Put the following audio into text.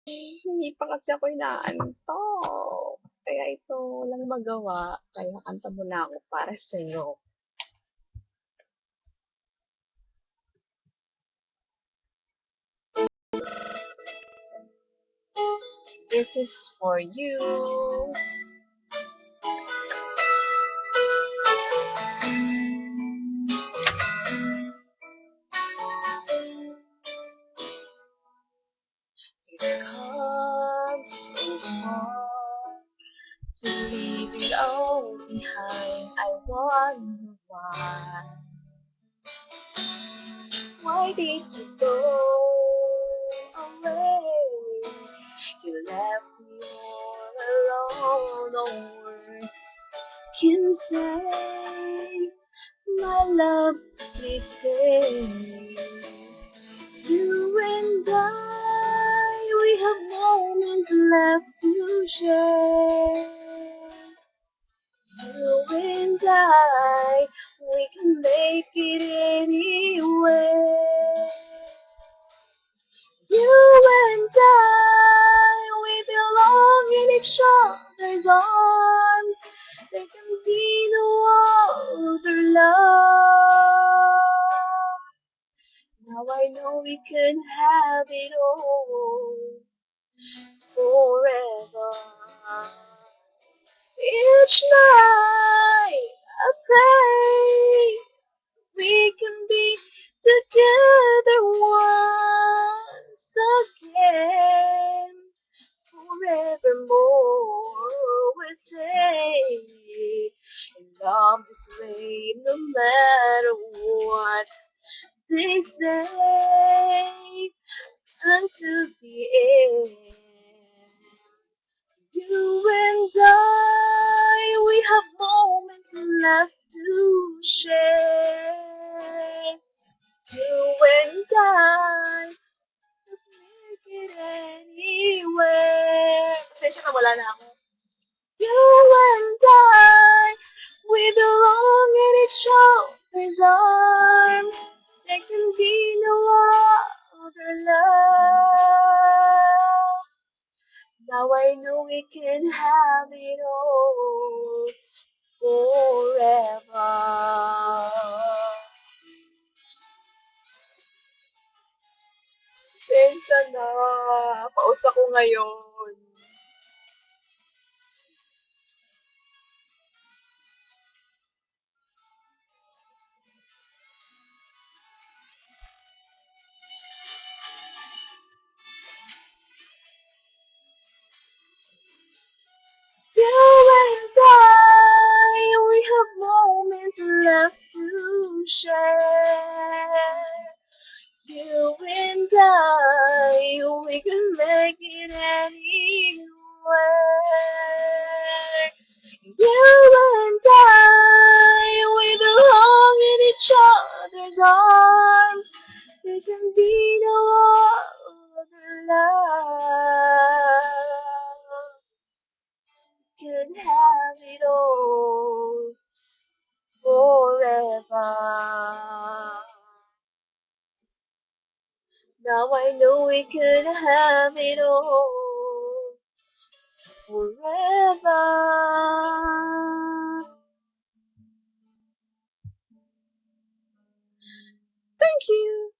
Hindi pa kasi ako inaantok. Kaya ito, walang magawa. Kaya kanta muna ako para sa'yo. This is for you. It's come so far to leave it all behind. I wonder why. Why did you go away? You left me all alone. No words can say, my love, please stay. You and I, we have moments left to share. You and I, we can make it anywhere. You and I, we belong in each other's arms. There can be no other love. Now I know we can have it all forever. Each night I pray we can be together once again. Forevermore we stay in love this way, no matter what they say, until the end. You and I, we have moments left to share. You and I, let's make it anywhere. Pasensya na, wala na ako. You and I, we belong in each other's arms. There can be no other love. Now I know we can have it all forever. Pasensya na. Pausa ko ngayon. You and I, we have moments left to share. You and I, we can make it anywhere. You and I, we belong in each other's arms. There can be no other love. Could have it all forever. Now I know we could have it all forever. Thank you.